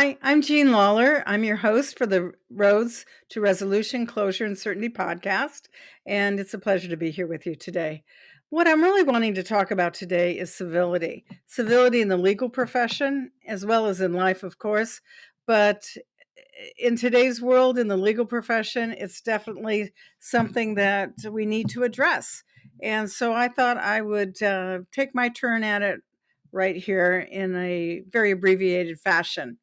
Hi, I'm Jean Lawler. I'm your host for the Roads to Resolution, Closure, and Certainty podcast, and it's a pleasure to be here with you today. What I'm really wanting to talk about today is civility. Civility in the legal profession, as well as in life, of course, but in today's world, in the legal profession, it's definitely something that we need to address. And so I thought I would take my turn at it right here in a very abbreviated fashion.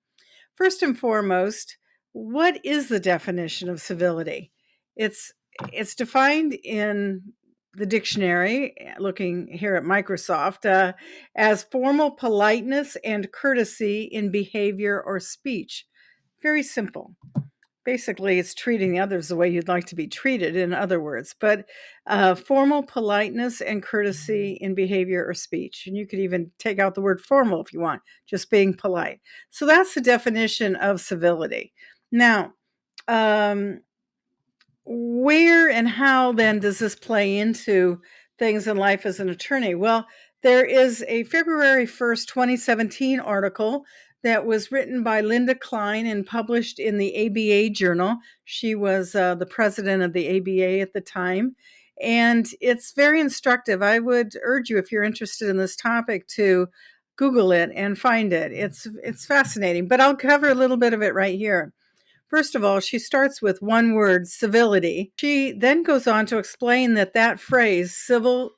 First and foremost, what is the definition of civility? It's it's defined in the dictionary, looking here at Microsoft, as formal politeness and courtesy in behavior or speech. Very simple. Basically, it's treating the others the way you'd like to be treated, in other words, but formal politeness and courtesy in behavior or speech. And you could even take out the word formal if you want, just being polite. So that's the definition of civility. Now, um, where and how then does this play into things in life as an attorney? Well, there is a February 1st, 2017 article that was written by Linda Klein and published in the ABA Journal. She was the president of the ABA at the time. And it's very instructive. I would urge you, if you're interested in this topic, to Google it and find it. It's fascinating, but I'll cover a little bit of it right here. First of all, she starts with one word, civility. She then goes on to explain that phrase, civility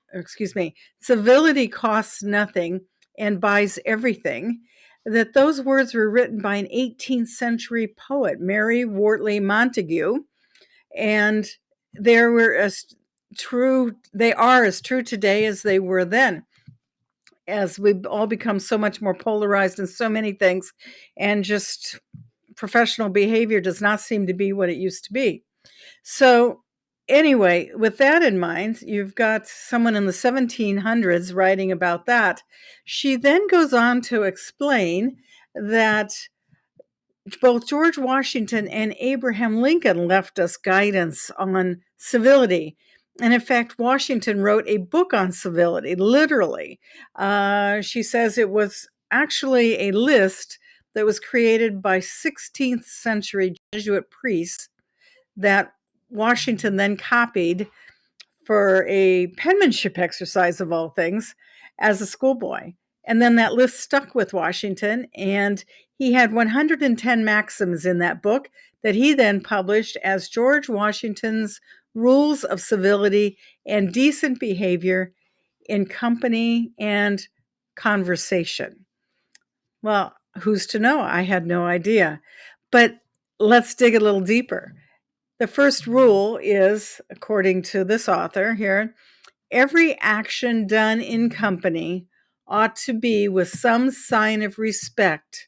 costs nothing and buys everything, that those words were written by an 18th century poet, Mary Wortley Montagu, and they are as true today as they were then, as we've all become so much more polarized in so many things, and just professional behavior does not seem to be what it used to be. So anyway, with that in mind, you've got someone in the 1700s writing about that. She then goes on to explain that both George Washington and Abraham Lincoln left us guidance on civility. And in fact, Washington wrote a book on civility, literally. She says it was actually a list that was created by 16th century Jesuit priests that Washington then copied for a penmanship exercise of all things as a schoolboy. And then that list stuck with Washington, and he had 110 maxims in that book that he then published as George Washington's Rules of Civility and Decent Behavior in Company and Conversation. Well, who's to know? I had no idea. But let's dig a little deeper. The first rule is, according to this author here, every action done in company ought to be with some sign of respect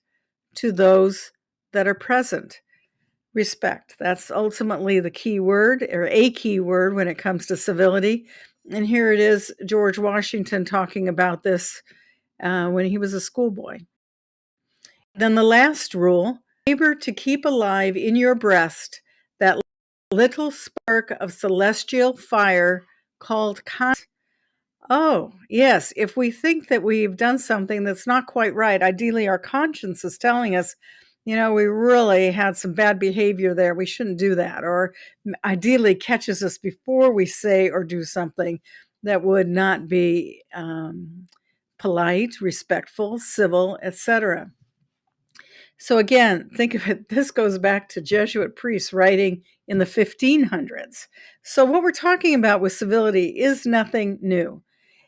to those that are present. Respect. That's ultimately the key word, or a key word, when it comes to civility. And here it is, George Washington talking about this when he was a schoolboy. Then the last rule, labor to keep alive in your breast that little spark of celestial fire called conscience. Oh, yes. If we think that we've done something that's not quite right, ideally our conscience is telling us, we really had some bad behavior there. We shouldn't do that. Or ideally catches us before we say or do something that would not be polite, respectful, civil, etc. So again, think of it, this goes back to Jesuit priests writing in the 1500s. So what we're talking about with civility is nothing new.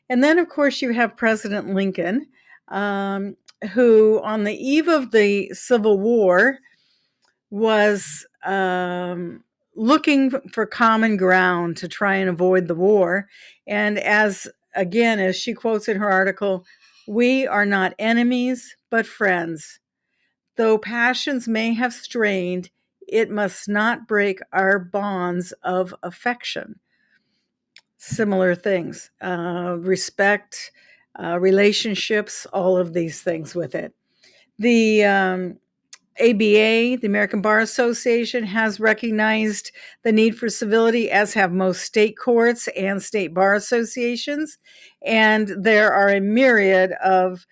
And then, of course, you have President Lincoln, who on the eve of the Civil War was looking for common ground to try and avoid the war. And as she quotes in her article, we are not enemies, but friends. Though passions may have strained, it must not break our bonds of affection. Similar things, respect, relationships, all of these things with it. The ABA, the American Bar Association, has recognized the need for civility, as have most state courts and state bar associations. And there are a myriad of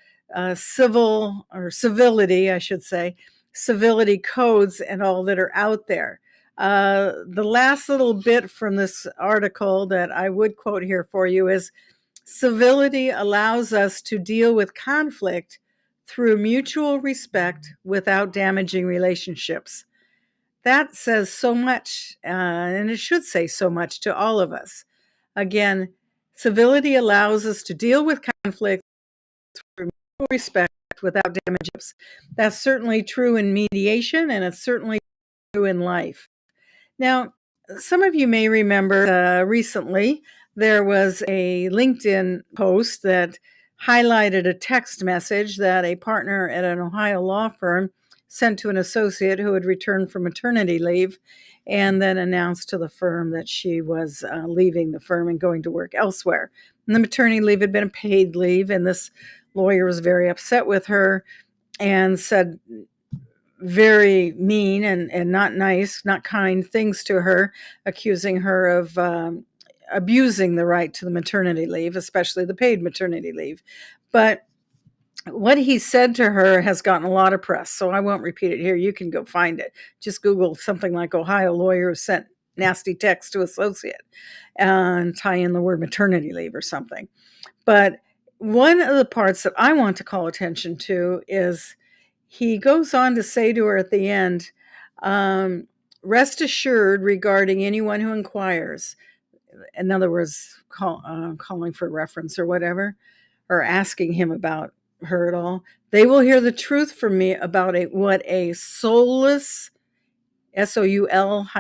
civility, I should say, civility codes and all that are out there. The last little bit from this article that I would quote here for you is, civility allows us to deal with conflict through mutual respect without damaging relationships. That says so much, and it should say so much to all of us. Again, civility allows us to deal with conflict through mutual respect without damages. That's certainly true in mediation, and it's certainly true in life. Now, some of you may remember recently there was a LinkedIn post that highlighted a text message that a partner at an Ohio law firm sent to an associate who had returned from maternity leave, and then announced to the firm that she was leaving the firm and going to work elsewhere. And the maternity leave had been a paid leave, and this lawyer was very upset with her and said very mean and not nice, not kind things to her, accusing her of abusing the right to the maternity leave, especially the paid maternity leave. But what he said to her has gotten a lot of press, so I won't repeat it here. You can go find it. Just Google something like Ohio lawyer sent nasty text to associate and tie in the word maternity leave or something. But one of the parts that I want to call attention to is he goes on to say to her at the end, rest assured regarding anyone who inquires. In other words, calling for reference or whatever, or asking him about her at all. They will hear the truth from me about what a soulless, SOUL-LESS,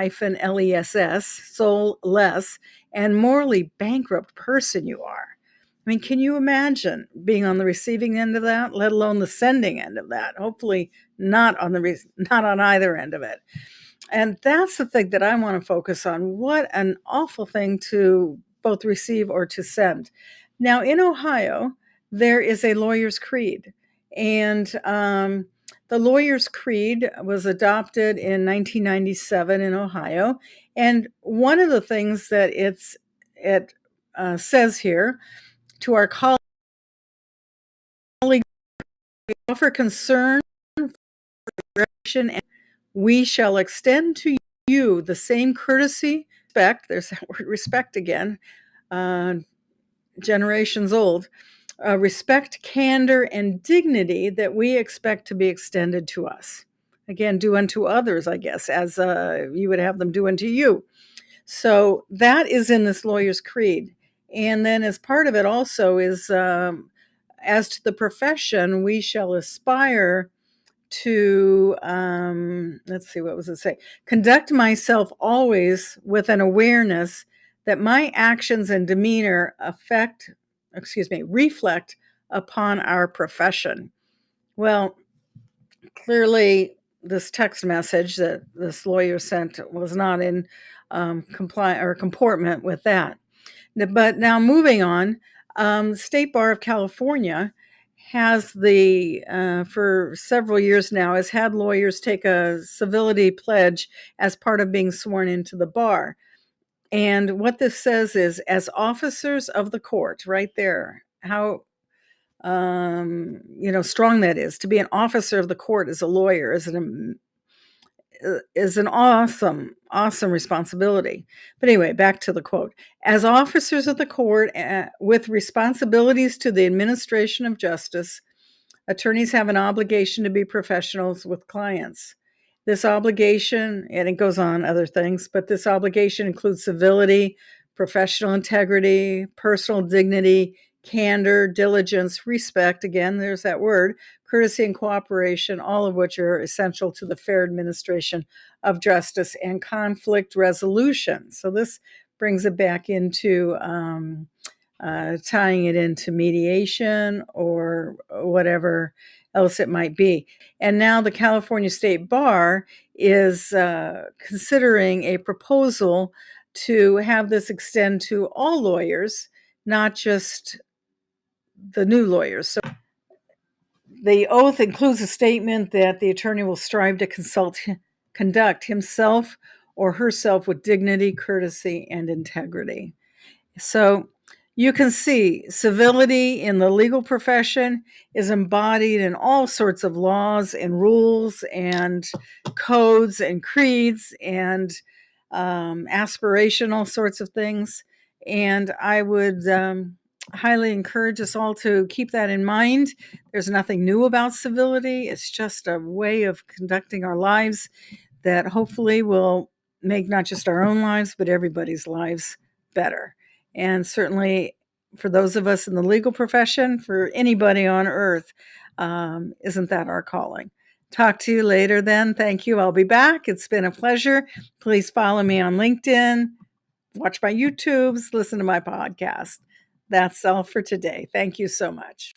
soulless, and morally bankrupt person you are. I mean, can you imagine being on the receiving end of that, let alone the sending end of that? Hopefully not on either end of it. And that's the thing that I want to focus on. What an awful thing to both receive or to send. Now, in Ohio, there is a lawyer's creed. And the lawyer's creed was adopted in 1997 in Ohio. And one of the things that it says here, to our colleagues, we offer concern for direction, and we shall extend to you the same courtesy, respect, there's that word respect again, generations old, respect, candor, and dignity that we expect to be extended to us. Again, do unto others, I guess, as you would have them do unto you. So that is in this lawyer's creed. And then as part of it also is, as to the profession, we shall aspire to, let's see, what was it say? Conduct myself always with an awareness that my actions and demeanor reflect upon our profession. Well, clearly this text message that this lawyer sent was not in comportment with that. But now moving on, State Bar of California has for several years now, has had lawyers take a civility pledge as part of being sworn into the bar. And what this says is, as officers of the court, right there, how strong that is. To be an officer of the court as a lawyer is an awesome responsibility. But anyway, back to the quote. As officers of the court with responsibilities to the administration of justice, attorneys have an obligation to be professionals with clients. This obligation, and it goes on other things, but this obligation includes civility, professional integrity, personal dignity, candor, diligence, respect, again, there's that word, courtesy and cooperation, all of which are essential to the fair administration of justice and conflict resolution. So this brings it back into tying it into mediation or whatever else it might be. And now the California State Bar is considering a proposal to have this extend to all lawyers, not just the new lawyers. So the oath includes a statement that the attorney will strive to conduct himself or herself with dignity, courtesy, and integrity. So, You can see civility in the legal profession is embodied in all sorts of laws and rules and codes and creeds and aspirational sorts of things. And I would highly encourage us all to keep that in mind. There's nothing new about civility. It's just a way of conducting our lives that hopefully will make not just our own lives, but everybody's lives better. And certainly for those of us in the legal profession, for anybody on earth, isn't that our calling? Talk to you later then. Thank you. I'll be back. It's been a pleasure. Please follow me on LinkedIn, watch my YouTubes, listen to my podcast. That's all for today. Thank you so much.